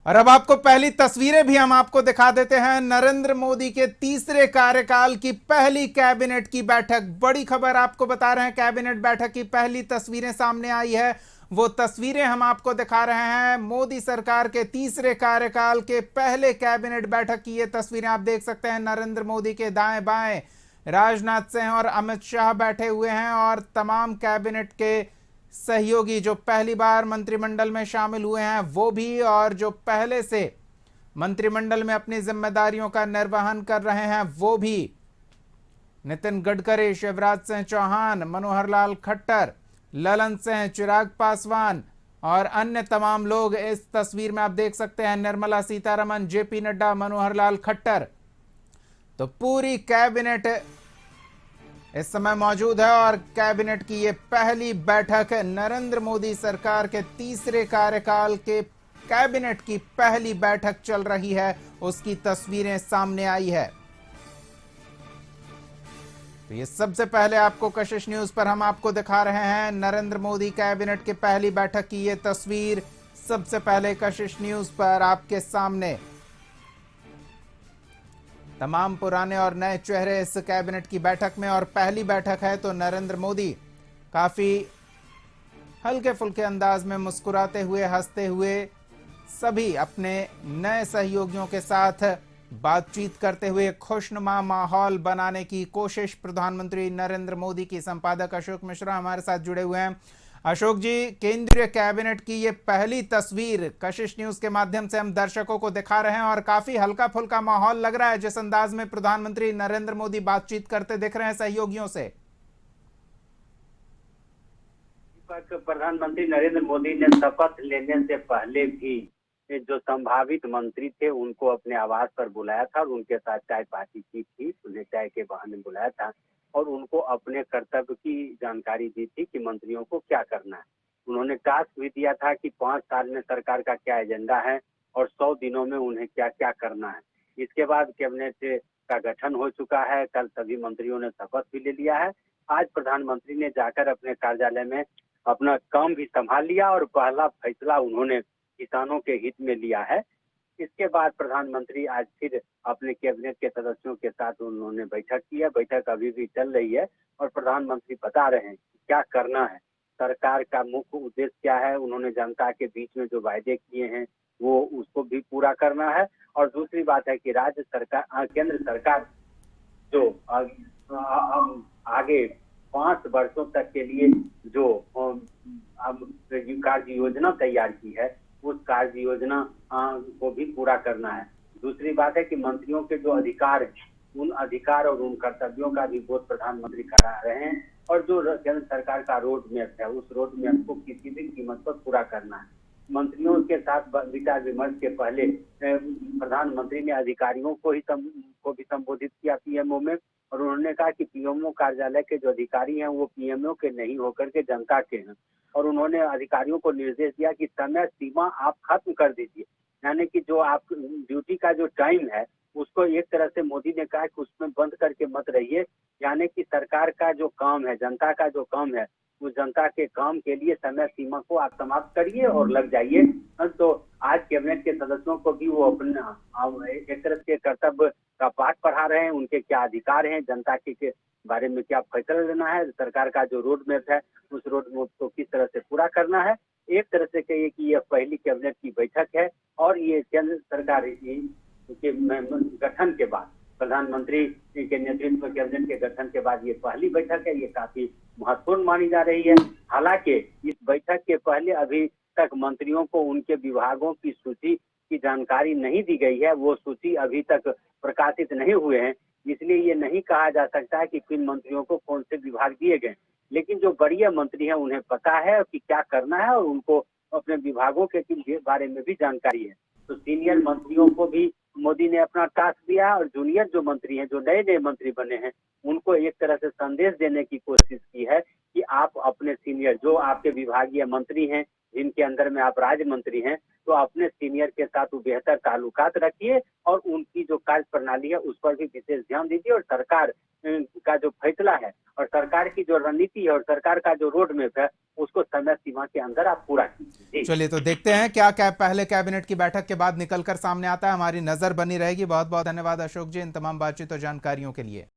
और अब आपको पहली तस्वीरें भी हम आपको दिखा देते हैं। नरेंद्र मोदी के तीसरे कार्यकाल की पहली कैबिनेट की बैठक, बड़ी खबर आपको बता रहे हैं। कैबिनेट बैठक की पहली तस्वीरें सामने आई है, वो तस्वीरें हम आपको दिखा रहे हैं। मोदी सरकार के तीसरे कार्यकाल के पहले कैबिनेट बैठक की ये तस्वीरें आप देख सकते हैं। नरेंद्र मोदी के दाएं बाएं राजनाथ सिंह और अमित शाह बैठे हुए हैं और तमाम कैबिनेट के सहयोगी जो पहली बार मंत्रिमंडल में शामिल हुए हैं वो भी, और जो पहले से मंत्रिमंडल में अपनी जिम्मेदारियों का निर्वहन कर रहे हैं वो भी। नितिन गडकरी, शिवराज सिंह चौहान, मनोहर लाल खट्टर, ललन सिंह, चिराग पासवान और अन्य तमाम लोग इस तस्वीर में आप देख सकते हैं। निर्मला सीतारमण, जेपी नड्डा, मनोहर लाल खट्टर, तो पूरी कैबिनेट इस समय मौजूद है। और कैबिनेट की ये पहली बैठक नरेंद्र मोदी सरकार के तीसरे कार्यकाल के कैबिनेट की पहली बैठक चल रही है, उसकी तस्वीरें सामने आई है। तो ये सबसे पहले आपको कशिश न्यूज पर हम आपको दिखा रहे हैं नरेंद्र मोदी कैबिनेट के पहली बैठक की ये तस्वीर, सबसे पहले कशिश न्यूज पर आपके सामने। तमाम पुराने और नए चेहरे इस कैबिनेट की बैठक में, और पहली बैठक है तो नरेंद्र मोदी काफी हल्के फुल्के अंदाज में मुस्कुराते हुए, हंसते हुए सभी अपने नए सहयोगियों के साथ बातचीत करते हुए खुशनुमा माहौल बनाने की कोशिश प्रधानमंत्री नरेंद्र मोदी की। संपादक अशोक मिश्रा हमारे साथ जुड़े हुए हैं। अशोक जी, केंद्रीय कैबिनेट की ये पहली तस्वीर कशिश न्यूज के माध्यम से हम दर्शकों को दिखा रहे हैं और काफी हल्का फुल्का माहौल लग रहा है जिस अंदाज में प्रधानमंत्री नरेंद्र मोदी बातचीत करते दिख रहे हैं सहयोगियों से। प्रधानमंत्री नरेंद्र मोदी ने शपथ लेने से पहले भी जो संभावित मंत्री थे उनको अपने आवास पर बुलाया था और उनके साथ चाय पार्टी की थी। उन्हें चाय के बहाने बुलाया था और उनको अपने कर्तव्य की जानकारी दी थी कि मंत्रियों को क्या करना है। उन्होंने टास्क भी दिया था कि 5 साल में सरकार का क्या एजेंडा है और 100 दिनों में उन्हें क्या क्या करना है। इसके बाद कैबिनेट का गठन हो चुका है। कल सभी मंत्रियों ने शपथ भी ले लिया है। आज प्रधानमंत्री ने जाकर अपने कार्यालय में अपना काम भी संभाल लिया और पहला फैसला उन्होंने किसानों के हित में लिया है। इसके बाद प्रधानमंत्री आज फिर अपने कैबिनेट के सदस्यों के साथ उन्होंने बैठक की है। बैठक अभी भी चल रही है और प्रधानमंत्री बता रहे हैं कि क्या करना है, सरकार का मुख्य उद्देश्य क्या है। उन्होंने जनता के बीच में जो वायदे किए हैं वो उसको भी पूरा करना है। और दूसरी बात है कि राज्य सरकार, केंद्र सरकार जो आगे 5 वर्षों तक के लिए जो कार्य योजना तैयार की है उस कार्य योजना को भी पूरा करना है। दूसरी बात है कि मंत्रियों के जो अधिकार हैं उन अधिकार और उन कर्तव्यों का भी बोध प्रधानमंत्री करा रहे हैं और जो केंद्र सरकार का रोड मैप है उस रोड मैप को किसी भी कीमत पर पूरा करना है। मंत्रियों के साथ विचार विमर्श के पहले प्रधानमंत्री ने अधिकारियों को भी संबोधित किया पीएमओ में और उन्होंने कहा कि पीएमओ कार्यालय के जो अधिकारी हैं वो पीएमओ के नहीं होकर के जनता के हैं। और उन्होंने अधिकारियों को निर्देश दिया कि समय सीमा आप खत्म कर दीजिए, यानी कि जो आप ड्यूटी का जो टाइम है उसको एक तरह से मोदी ने कहा कि उसमें बंद करके मत रहिए, यानी कि सरकार का जो काम है, जनता का जो काम है, उस जनता के काम के लिए समय सीमा को आप समाप्त करिए और लग जाइए। तो आज कैबिनेट के सदस्यों को भी वो अपने एक तरह के कर्तव्य का पाठ पढ़ा रहे हैं। उनके क्या अधिकार हैं, जनता के बारे में क्या फैसला लेना है, सरकार का जो रोड मैप है उस रोड मैप को किस तरह से पूरा करना है। एक तरह से कहिए कि यह पहली कैबिनेट की बैठक है और ये केंद्र सरकार के गठन के बाद, प्रधानमंत्री के नेतृत्व में कैबिनेट के गठन के बाद ये पहली बैठक है। ये काफी महत्वपूर्ण मानी जा रही है। हालांकि इस बैठक के पहले अभी तक मंत्रियों को उनके विभागों की सूची की जानकारी नहीं दी गई है। वो सूची अभी तक प्रकाशित नहीं हुए हैं, इसलिए ये नहीं कहा जा सकता है कि किन मंत्रियों को कौन से विभाग दिए गए। लेकिन जो बड़े मंत्री हैं उन्हें पता है कि क्या करना है और उनको अपने विभागों के बारे में भी जानकारी है। तो सीनियर मंत्रियों को भी मोदी ने अपना टास्क दिया और जूनियर जो मंत्री हैं, जो नए नए मंत्री बने हैं, उनको एक तरह से संदेश देने की कोशिश की है कि आप अपने सीनियर जो आपके विभागीय मंत्री हैं जिनके अंदर में आप राज्य मंत्री हैं, तो अपने सीनियर के साथ बेहतर ताल्लुकात रखिए और उनकी जो कार्य प्रणाली है उस पर भी विशेष ध्यान दीजिए और सरकार का जो फैसला है और सरकार की जो रणनीति है और सरकार का जो रोड मैप है उसको समय सीमा के अंदर आप पूरा कीजिए। चलिए तो देखते हैं क्या क्या पहले कैबिनेट की बैठक के बाद निकलकर सामने आता है। हमारी नजर बनी रहेगी। बहुत बहुत धन्यवाद अशोक जी इन तमाम बातचीत और जानकारियों के लिए।